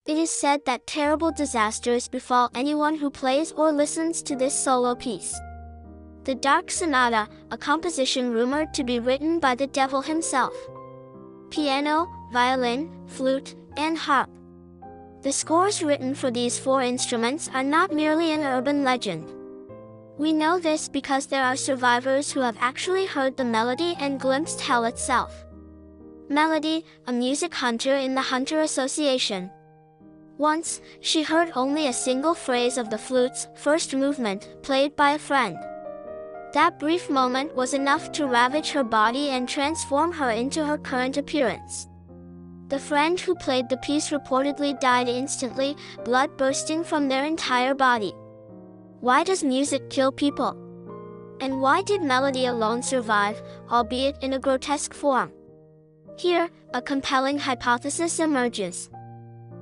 It is said that terrible disasters befall anyone who plays or listens to this solo piece. The Dark Sonata, a composition rumored to be written by the devil himself. Piano, violin, flute, and harp. The scores written for these 4 instruments are not merely an urban legend. We know this because there are survivors who have actually heard the melody and glimpsed hell itself. Melody, a music hunter in the Hunter Association. Once, she heard only a single phrase of the flute's first movement, played by a friend. That brief moment was enough to ravage her body and transform her into her current appearance. The friend who played the piece reportedly died instantly, blood bursting from their entire body. Why does music kill people? And why did melody alone survive, albeit in a grotesque form? Here, a compelling hypothesis emerges.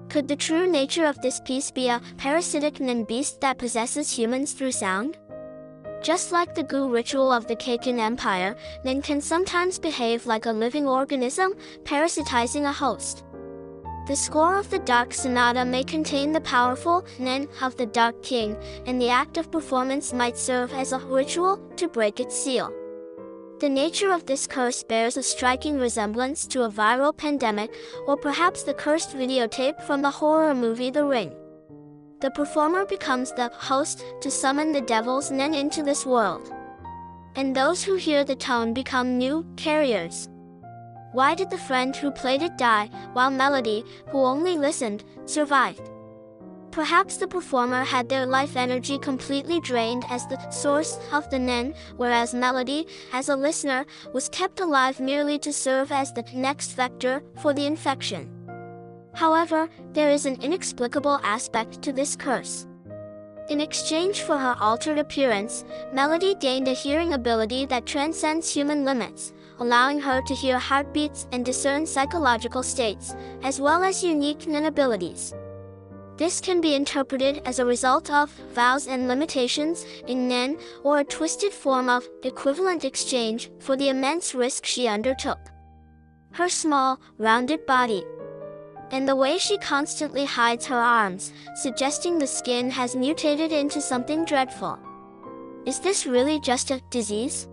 Could the true nature of this piece be a parasitic beast that possesses humans through sound? Just like the goo ritual of the Kakin Empire, Nen can sometimes behave like a living organism, parasitizing a host. The score of the Dark Sonata may contain the powerful Nen of the Dark King, and the act of performance might serve as a ritual to break its seal. The nature of this curse bears a striking resemblance to a viral pandemic, or perhaps the cursed videotape from the horror movie The Ring. The performer becomes the host to summon the devil's Nen into this world. And those who hear the tone become new carriers. Why did the friend who played it die, while Melody, who only listened, survived? Perhaps the performer had their life energy completely drained as the source of the Nen, whereas Melody, as a listener, was kept alive merely to serve as the next vector for the infection. However, there is an inexplicable aspect to this curse. In exchange for her altered appearance, Melody gained a hearing ability that transcends human limits, allowing her to hear heartbeats and discern psychological states, as well as unique Nen abilities. This can be interpreted as a result of vows and limitations in Nen, or a twisted form of equivalent exchange for the immense risk she undertook. Her small, rounded body, and the way she constantly hides her arms, suggesting the skin has mutated into something dreadful. Is this really just a disease?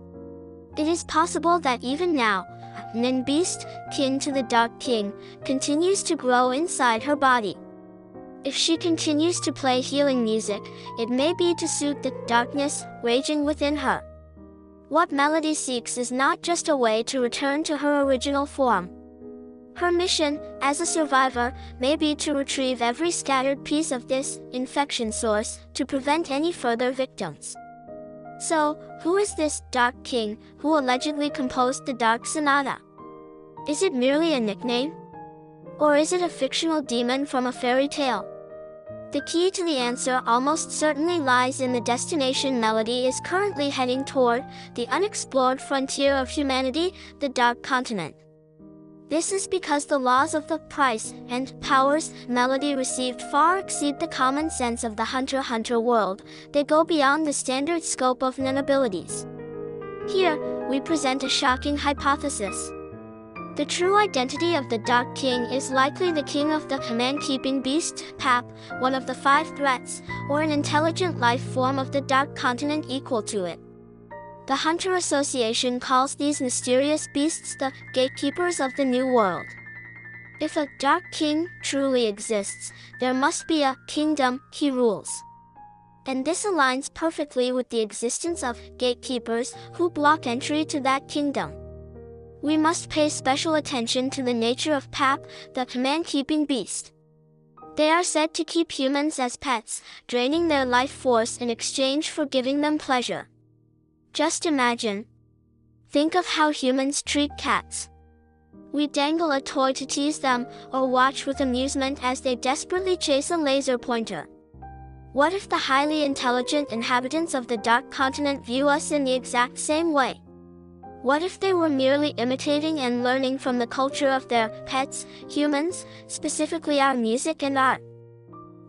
It is possible that even now, Nen beast, kin to the Dark King, continues to grow inside her body. If she continues to play healing music, it may be to soothe the darkness raging within her. What Melody seeks is not just a way to return to her original form. Her mission, as a survivor, may be to retrieve every scattered piece of this infection source to prevent any further victims. So, who is this Dark King who allegedly composed the Dark Sonata? Is it merely a nickname? Or is it a fictional demon from a fairy tale? The key to the answer almost certainly lies in the destination Melody is currently heading toward, the unexplored frontier of humanity, the Dark Continent. This is because the laws of the price and powers Melody received far exceed the common sense of the hunter-hunter world. They go beyond the standard scope of Nen abilities. Here, we present a shocking hypothesis. The true identity of the Dark King is likely the king of the man-keeping beast, Pap, one of the 5 threats, or an intelligent life form of the Dark Continent equal to it. The Hunter Association calls these mysterious beasts the gatekeepers of the New World. If a Dark King truly exists, there must be a kingdom he rules. And this aligns perfectly with the existence of gatekeepers who block entry to that kingdom. We must pay special attention to the nature of Pap, the man-keeping beast. They are said to keep humans as pets, draining their life force in exchange for giving them pleasure. Just imagine. Think of how humans treat cats. We dangle a toy to tease them, or watch with amusement as they desperately chase a laser pointer. What if the highly intelligent inhabitants of the Dark Continent view us in the exact same way? What if they were merely imitating and learning from the culture of their pets, humans, specifically our music and art?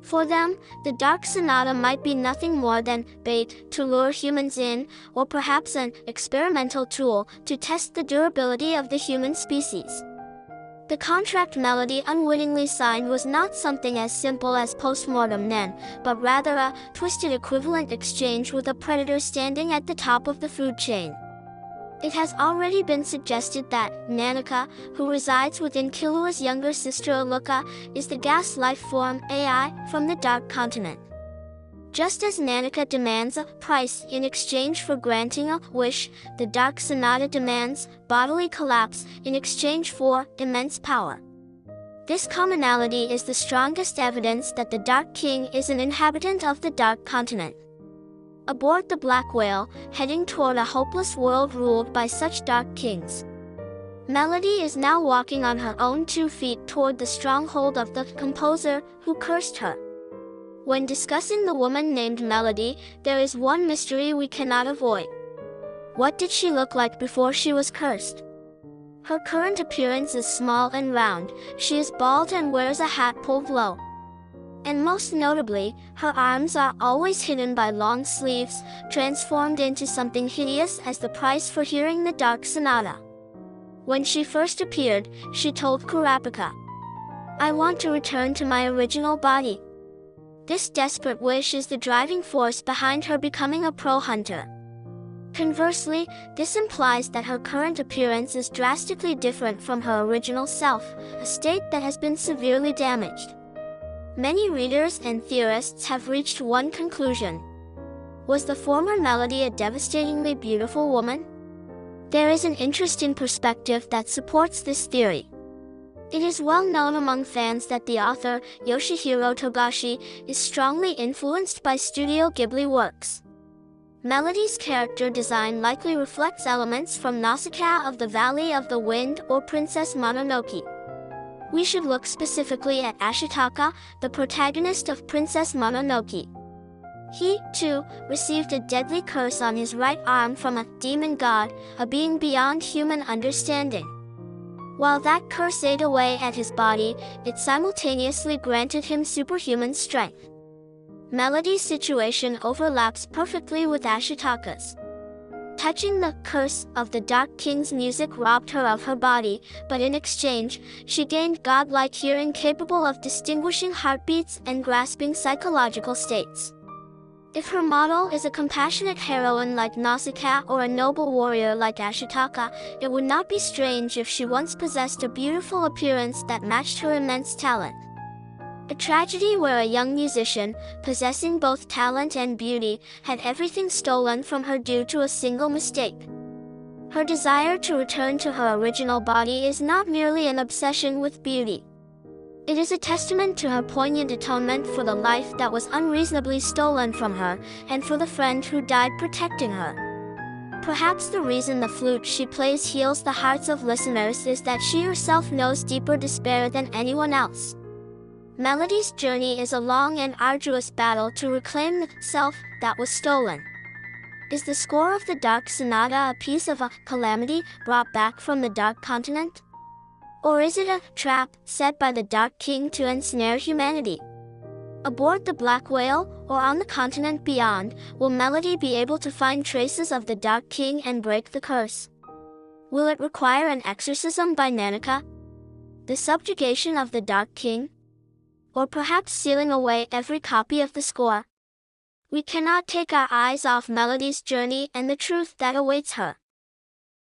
For them, the Dark Sonata might be nothing more than bait to lure humans in, or perhaps an experimental tool to test the durability of the human species. The contract Melody unwittingly signed was not something as simple as postmortem Nan, but rather a twisted equivalent exchange with a predator standing at the top of the food chain. It has already been suggested that Nanika, who resides within Killua's younger sister Aluka, is the gas life form AI from the Dark Continent. Just as Nanika demands a price in exchange for granting a wish, the Dark Sonata demands bodily collapse in exchange for immense power. This commonality is the strongest evidence that the Dark King is an inhabitant of the Dark Continent. Aboard the Black Whale, heading toward a hopeless world ruled by such dark kings. Melody is now walking on her own 2 feet toward the stronghold of the composer who cursed her. When discussing the woman named Melody, there is one mystery we cannot avoid. What did she look like before she was cursed? Her current appearance is small and round. She is bald and wears a hat pulled low. And most notably, her arms are always hidden by long sleeves, transformed into something hideous as the price for hearing the Dark Sonata. When she first appeared, she told Kurapika, "I want to return to my original body." This desperate wish is the driving force behind her becoming a pro hunter. Conversely, this implies that her current appearance is drastically different from her original self, a state that has been severely damaged. Many readers and theorists have reached one conclusion. Was the former Melody a devastatingly beautiful woman? There is an interesting perspective that supports this theory. It is well known among fans that the author, Yoshihiro Togashi, is strongly influenced by Studio Ghibli works. Melody's character design likely reflects elements from Nausicaa of the Valley of the Wind or Princess Mononoke. We should look specifically at Ashitaka, the protagonist of Princess Mononoke. He, too, received a deadly curse on his right arm from a demon god, a being beyond human understanding. While that curse ate away at his body, it simultaneously granted him superhuman strength. Melody's situation overlaps perfectly with Ashitaka's. Touching the curse of the Dark King's music robbed her of her body, but in exchange, she gained godlike hearing capable of distinguishing heartbeats and grasping psychological states. If her model is a compassionate heroine like Nausicaa or a noble warrior like Ashitaka, it would not be strange if she once possessed a beautiful appearance that matched her immense talent. A tragedy where a young musician, possessing both talent and beauty, had everything stolen from her due to a single mistake. Her desire to return to her original body is not merely an obsession with beauty. It is a testament to her poignant atonement for the life that was unreasonably stolen from her, and for the friend who died protecting her. Perhaps the reason the flute she plays heals the hearts of listeners is that she herself knows deeper despair than anyone else. Melody's journey is a long and arduous battle to reclaim the self that was stolen. Is the score of the Dark Sonata a piece of a calamity brought back from the Dark Continent? Or is it a trap set by the Dark King to ensnare humanity? Aboard the Black Whale, or on the continent beyond, will Melody be able to find traces of the Dark King and break the curse? Will it require an exorcism by Nanika? The subjugation of the Dark King? Or perhaps sealing away every copy of the score? We cannot take our eyes off Melody's journey and the truth that awaits her.